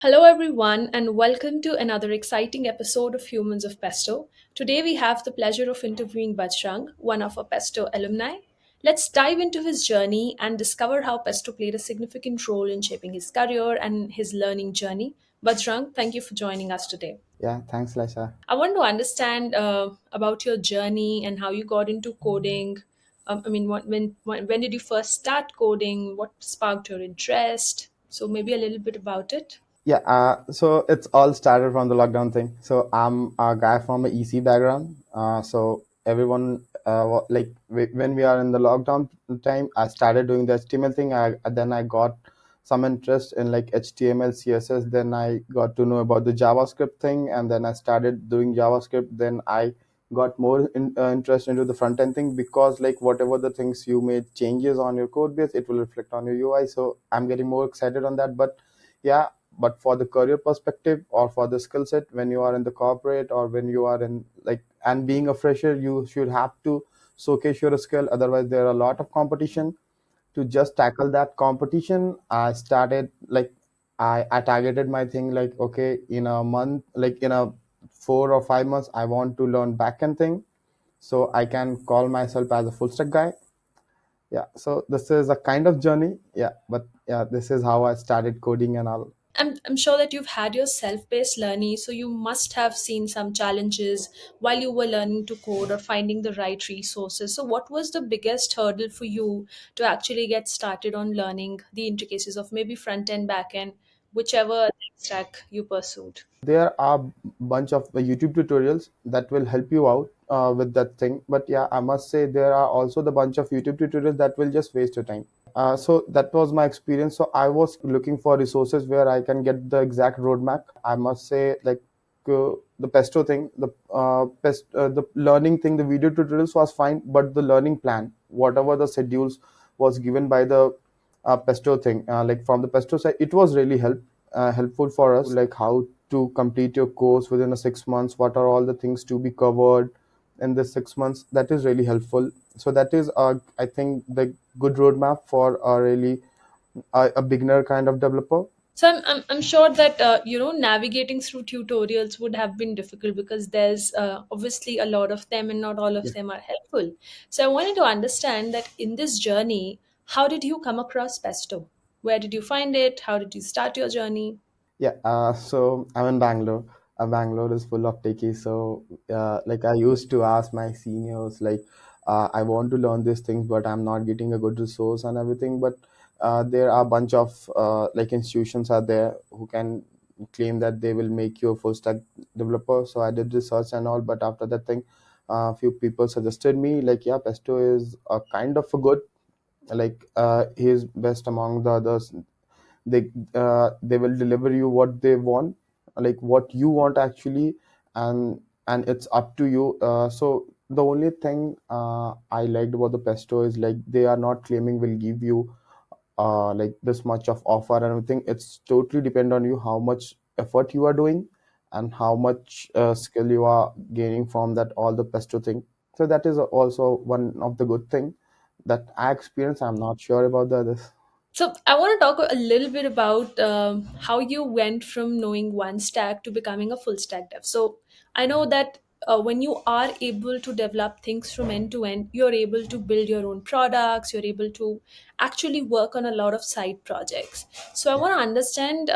Hello, everyone, and welcome to another exciting episode of Humans of Pesto. Today, we have the pleasure of interviewing Bajrang, one of our Pesto alumni. Let's dive into his journey and discover how Pesto played a significant role in shaping his career and his learning journey. Bajrang, thank you for joining us today. Yeah, thanks, Lasha. I want to understand about your journey and how you got into coding. When did you first start coding? What sparked your interest? So, maybe a little bit about it. Yeah, so it's all started from the lockdown thing. So I'm a guy from a EC background. So everyone, when we are in the lockdown time, I started doing the HTML thing. Then I got some interest in like HTML, CSS. Then I got to know about the JavaScript thing, and then I started doing JavaScript. Then I got more interest into the front end thing because like whatever the things you made changes on your code base, it will reflect on your UI. So I'm getting more excited on that. But yeah, but for the career perspective or for the skill set, when you are in the corporate or when you are in like and being a fresher, you should have to showcase your skill, otherwise there are a lot of competition. To just tackle that competition, I started like I targeted my thing like, okay, in a month, like in a 4 or 5 months, I want to learn backend thing so I can call myself as a full stack guy. Yeah, so this is a kind of journey. Yeah, but yeah, this is how I started coding and all. I'm sure that you've had your self-paced learning, so you must have seen some challenges while you were learning to code or finding the right resources. So what was the biggest hurdle for you to actually get started on learning the intricacies of maybe front end, back end, whichever tech stack you pursued? There are bunch of YouTube tutorials that will help you out with that thing, but yeah, I must say there are also the bunch of YouTube tutorials that will just waste your time. So that was my experience. So I was looking for resources where I can get the exact roadmap. I must say, like the Pesto thing, the learning thing, the video tutorials was fine, but the learning plan, whatever the schedules was given by the Pesto thing, like from the Pesto side, it was really helpful for us, like how to complete your course within a 6 months. What are all the things to be covered in the 6 months? That is really helpful. So that is, I think, the good roadmap for a really a beginner kind of developer. So I'm sure that navigating through tutorials would have been difficult because there's obviously a lot of them and not all of Yeah. them are helpful. So I wanted to understand that in this journey, how did you come across Pesto? Where did you find it? How did you start your journey? Yeah, so I'm in Bangalore. Bangalore is full of techies. So, like I used to ask my seniors, like, I want to learn these things, but I'm not getting a good resource and everything. But there are a bunch of like institutions are there who can claim that they will make you a full stack developer. So I did research and all, but after that thing, a few people suggested me like, yeah, Pesto is a kind of a good, like, he's best among the others. They will deliver you what they want, like what you want actually, and it's up to you. So the only thing I liked about the Pesto is like they are not claiming will give you like this much of offer and everything. It's totally depend on you how much effort you are doing and how much skill you are gaining from that all the Pesto thing. So that is also one of the good thing that I experience. I'm not sure about the others. So I want to talk a little bit about how you went from knowing one stack to becoming a full stack dev. So I know that when you are able to develop things from end to end, you're able to build your own products. You're able to actually work on a lot of side projects. So I Yeah. want to understand,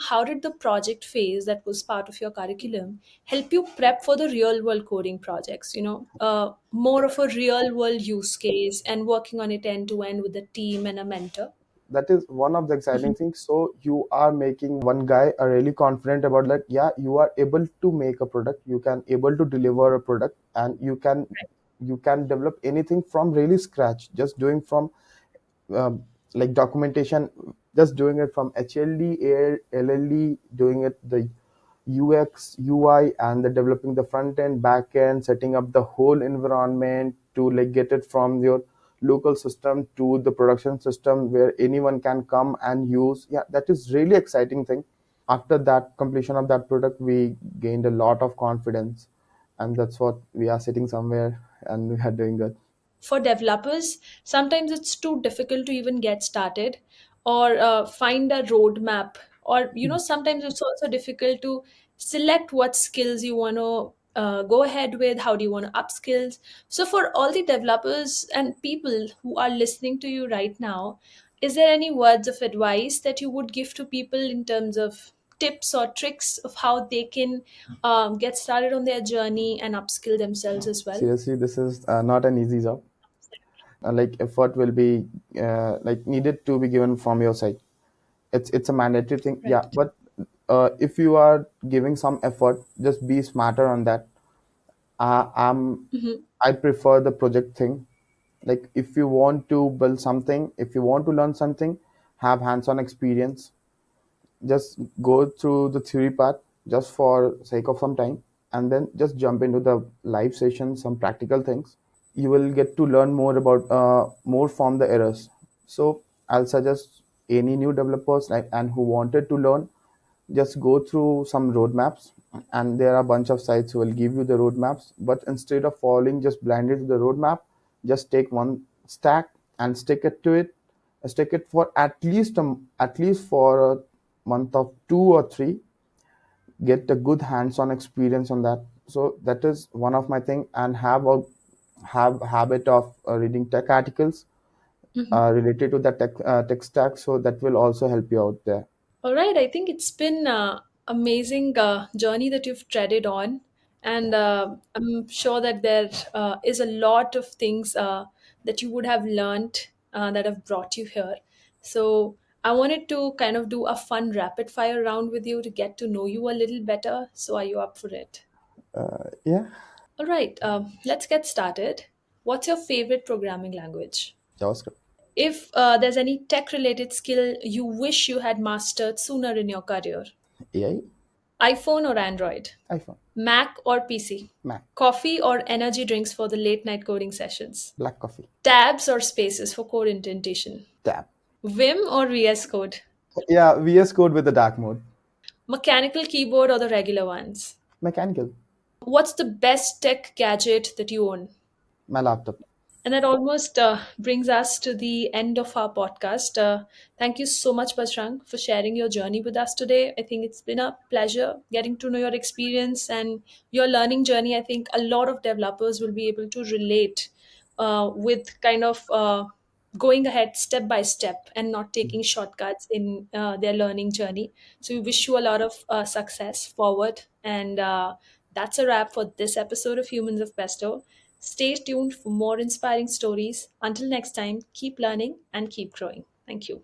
how did the project phase that was part of your curriculum help you prep for the real world coding projects? More of a real world use case and working on it end to end with a team and a mentor. That is one of the exciting things. So you are making one guy are really confident about like, yeah, you are able to make a product, you can able to deliver a product, and you can develop anything from really scratch, just doing from um, like documentation, just doing it from HLD, LLD, doing it the UX, UI, and the developing the front end, back end, setting up the whole environment to like get it from your local system to the production system where anyone can come and use. Yeah, that is really exciting thing. After that completion of that product, we gained a lot of confidence, and that's what we are sitting somewhere and we are doing good. For developers, sometimes it's too difficult to even get started or find a roadmap or sometimes it's also difficult to select what skills you want to go ahead with. How do you want to upskills? So for all the developers and people who are listening to you right now, is there any words of advice that you would give to people in terms of tips or tricks of how they can get started on their journey and upskill themselves as well? Seriously, this is not an easy job. Like effort will be like needed to be given from your side. It's a mandatory thing, yeah. Right. But if you are giving some effort, just be smarter on that. Hmm. I prefer the project thing. Like if you want to build something, if you want to learn something, have hands-on experience. Just go through the theory part just for sake of some time, and then just jump into the live session, some practical things. You will get to learn more about more from the errors. So I'll suggest any new developers like and who wanted to learn, just go through some roadmaps, and there are a bunch of sites who will give you the roadmaps. But instead of following just blindly to the roadmap, just take one stack and stick it to it. Stick it for at least for a month of 2 or 3. Get a good hands-on experience on that. So that is one of my thing. And have habit of reading tech articles related to the tech stack. So that will also help you out there. All right, I think it's been amazing journey that you've treaded on, and I'm sure that there is a lot of things that you would have learned that have brought you here. So I wanted to kind of do a fun rapid fire round with you to get to know you a little better. So are you up for it? Yeah. All right, let's get started. What's your favorite programming language? JavaScript. If there's any tech related skill you wish you had mastered sooner in your career, AI. iPhone or Android, iPhone. Mac or PC, Mac. coffee or energy drinks for the late night coding sessions, Black coffee. tabs or spaces for code indentation, Tab. Vim or VS Code, Yeah, VS Code with the dark mode. mechanical keyboard or the regular ones. Mechanical. What's the best tech gadget that you own? My laptop. And that almost brings us to the end of our podcast. Thank you so much, Bajrang, for sharing your journey with us today. I think it's been a pleasure getting to know your experience and your learning journey. I think a lot of developers will be able to relate with kind of going ahead step by step and not taking shortcuts in their learning journey. So we wish you a lot of success forward. And that's a wrap for this episode of Humans of Pesto. Stay tuned for more inspiring stories. Until next time, keep learning and keep growing. Thank you.